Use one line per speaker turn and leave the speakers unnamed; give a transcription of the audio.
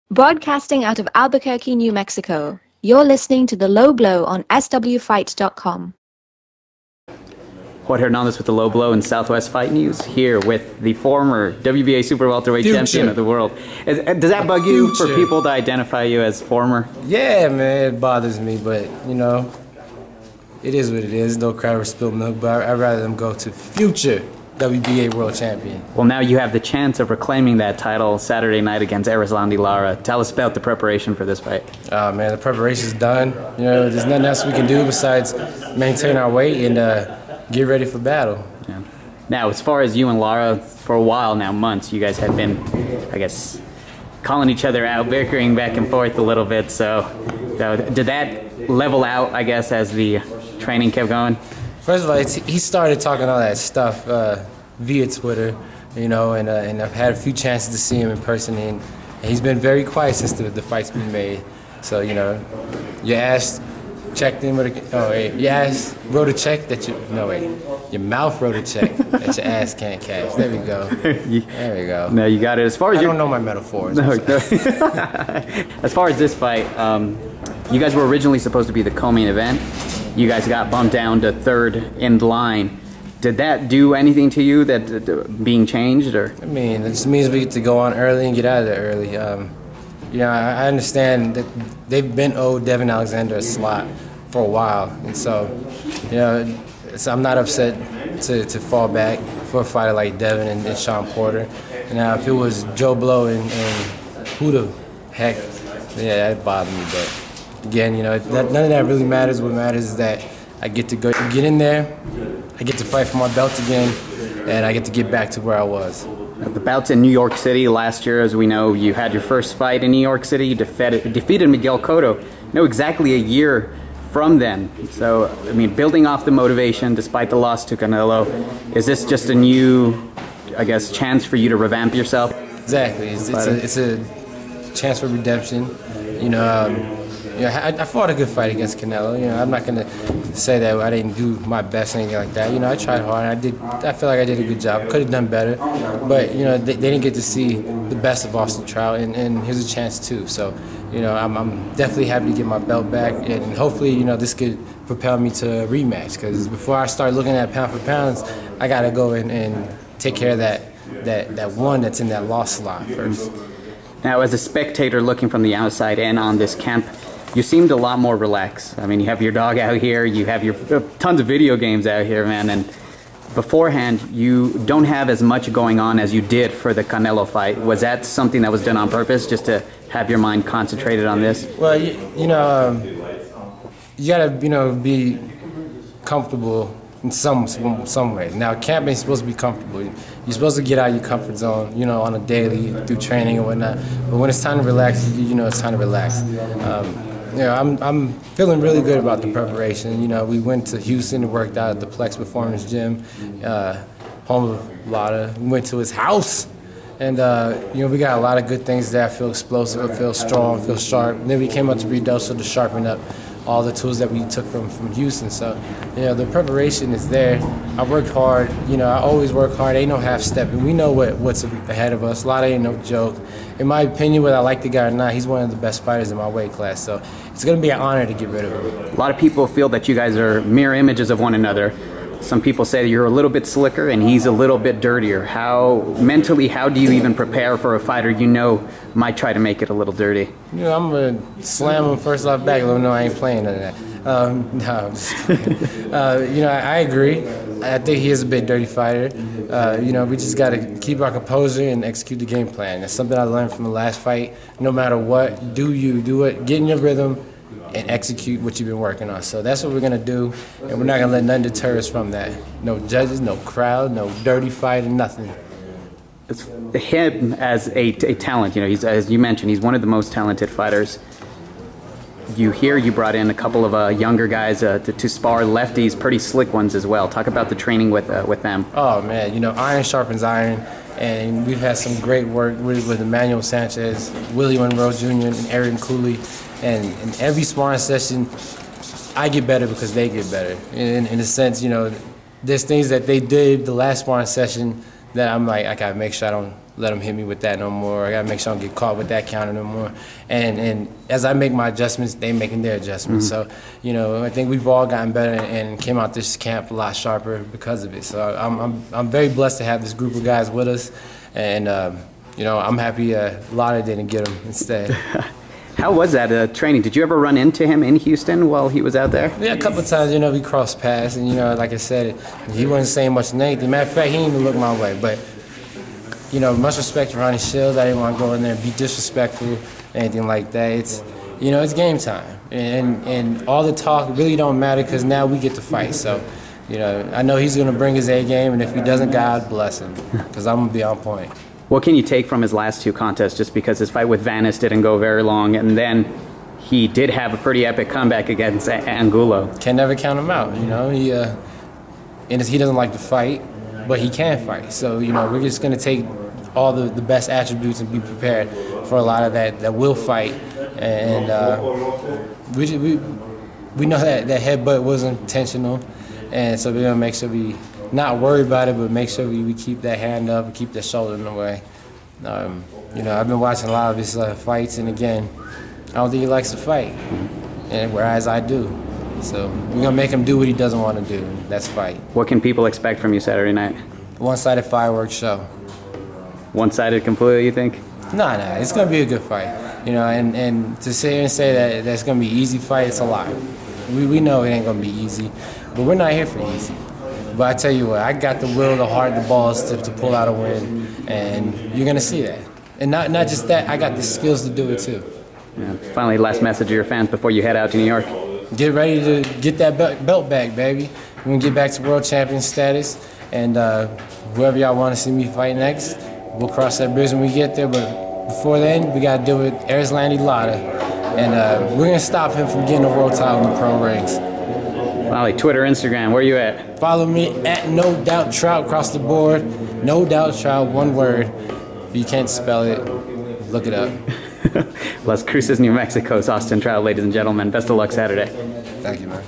Broadcasting out of Albuquerque, New Mexico, you're listening to The Low Blow on swfight.com.
Jorge Hernandez with The Low Blow in Southwest Fight News, here with the former WBA Super Welterweight champion of the world. Does that bug you for people to identify you as former?
Yeah, man, it bothers me, but, you know, it is what it is. No cry or spilled milk, but I'd rather them go to future WBA world champion.
Well, now you have the chance of reclaiming that title Saturday night against Erislandy Lara. Tell us about the preparation for this fight.
Oh, man, the preparation's done. You know, there's nothing else we can do besides maintain our weight and get ready for battle.
Yeah. Now, as far as you and Lara, for a while now, months, you guys have been, I guess, calling each other out, bickering back and forth a little bit. So did that level out, I guess, as the training kept going?
First of all, he started talking all that stuff via Twitter, you know, and I've had a few chances to see him in person, and he's been very quiet since the fight's been made. So, you know, your ass checked in with your ass wrote a check that your mouth wrote a check that your ass can't cash. There we go. There we go.
No, you got it. As far as
I don't know my metaphors.
No. As far as this fight, you guys were originally supposed to be the co-main event. You guys got bumped down to third in line. Did that do anything to you, that being changed? Or?
I mean, it just means we get to go on early and get out of there early. You know, I understand that they've been owed Devin Alexander a slot for a while, and so, you know, I'm not upset to fall back for a fighter like Devin and Sean Porter. Now, if it was Joe Blow and who the heck, yeah, that bothered me, but. Again, you know, none of that really matters. What matters is that I get to get in there, I get to fight for my belt again, and I get to get back to where I was.
The bout's in New York City last year, as we know. You had your first fight in New York City. You defeated Miguel Cotto. Exactly a year from then. So, I mean, building off the motivation despite the loss to Canelo, is this just a new, I guess, chance for you to revamp yourself?
Exactly. It's a chance for redemption. You know. Yeah, I fought a good fight against Canelo. You know, I'm not gonna say that I didn't do my best or anything like that. You know, I tried hard. I feel like I did a good job. Could have done better, but you know, they didn't get to see the best of Austin Trout, and here's a chance too. So, you know, I'm definitely happy to get my belt back, and hopefully, you know, this could propel me to a rematch. Because before I start looking at pound for pounds, I gotta go and take care of that one that's in that loss slot first.
Now, as a spectator looking from the outside in on this camp, you seemed a lot more relaxed. I mean, you have your dog out here, you have your tons of video games out here, man, and beforehand, you don't have as much going on as you did for the Canelo fight. Was that something that was done on purpose, just to have your mind concentrated on this?
Well, you know, you gotta, you know, be comfortable in some ways. Now, camping is supposed to be comfortable. You're supposed to get out of your comfort zone, you know, on a daily through training and whatnot. But when it's time to relax, you know, it's time to relax. You know, I'm feeling really good about the preparation. You know, we went to Houston and worked out at the Plex Performance Gym, home of Lara. We went to his house, and you know, we got a lot of good things there. I feel explosive, I feel strong, I feel sharp. And then we came up to Redoso to sharpen up all the tools that we took from Houston. So, you know, the preparation is there. I worked hard. You know, I always work hard. Ain't no half-stepping. We know what's ahead of us. Lara ain't no joke. In my opinion, whether I like the guy or not, he's one of the best fighters in my weight class. So it's going to be an honor to get rid of him.
A lot of people feel that you guys are mirror images of one another. Some people say that you're a little bit slicker and he's a little bit dirtier. Mentally, how do you even prepare for a fighter you know might try to make it a little dirty? You
know, I'm going to slam him first off back, let him know I ain't playing none of that. No, I'm just playing. You know, I agree. I think he is a bit dirty fighter. You know, we just got to keep our composure and execute the game plan. That's something I learned from the last fight. No matter what, do it, get in your rhythm, and execute what you've been working on. So that's what we're gonna do, and we're not gonna let nothing deter us from that. No judges, no crowd, no dirty fighting, nothing.
It's him as a talent, you know, he's, as you mentioned, he's one of the most talented fighters. You brought in a couple of younger guys to spar lefties, pretty slick ones as well. Talk about the training with them.
Oh man, you know, iron sharpens iron, and we've had some great work with Emmanuel Sanchez, Willie Monroe Jr., and Aaron Cooley. And in every sparring session, I get better because they get better. In a sense, you know, there's things that they did the last sparring session that I'm like, I gotta make sure I don't let him hit me with that no more. I gotta make sure I don't get caught with that counter no more. And as I make my adjustments, they making their adjustments. So, you know, I think we've all gotten better and came out this camp a lot sharper because of it. So I'm very blessed to have this group of guys with us, and you know, I'm happy Lara didn't get him instead.
How was that training? Did you ever run into him in Houston while he was out there?
Yeah, a couple of times, you know, we crossed paths, and, you know, like I said, he wasn't saying much of anything. Matter of fact, he didn't even look my way. But, you know, much respect to Ronnie Shields. I didn't want to go in there and be disrespectful, anything like that. It's, you know, it's game time. And all the talk really don't matter because now we get to fight. So, you know, I know he's going to bring his A game, and if he doesn't, God bless him, because I'm going to be on point.
What can you take from his last two contests, just because his fight with Vanis didn't go very long, and then he did have a pretty epic comeback against Angulo?
Can never count him out, you know. He doesn't like to fight, but he can fight. So, you know, we're just going to take all the best attributes and be prepared for a lot of that will fight. And we know that headbutt wasn't intentional, and so we're going to make sure we not worry about it, but make sure we keep that hand up and keep that shoulder in the way. You know, I've been watching a lot of his fights, and again, I don't think he likes to fight, and whereas I do. So we're going to make him do what he doesn't want to do, and that's fight.
What can people expect from you Saturday night?
One-sided fireworks show.
One-sided completely, you think?
No, it's going to be a good fight. You know, and to sit here and say that that's going to be an easy fight, it's a lie. We know it ain't going to be easy, but we're not here for easy. But I tell you what, I got the will, the heart, the balls to pull out a win, and you're going to see that. And not just that, I got the skills to do it too.
Yeah. Finally, last message to your fans before you head out to New York.
Get ready to get that belt back, baby. We're going to get back to world champion status, and whoever y'all want to see me fight next, we'll cross that bridge when we get there. But before then, we got to deal with Erislandy Lara, and we're going to stop him from getting a world title in the pro ranks.
Finally, Twitter, Instagram, where are you at?
Follow me at No Doubt Trout across the board. No Doubt Trout, one word. If you can't spell it, look it up.
Las Cruces, New Mexico's Austin Trout, ladies and gentlemen. Best of luck Saturday.
Thank you, man.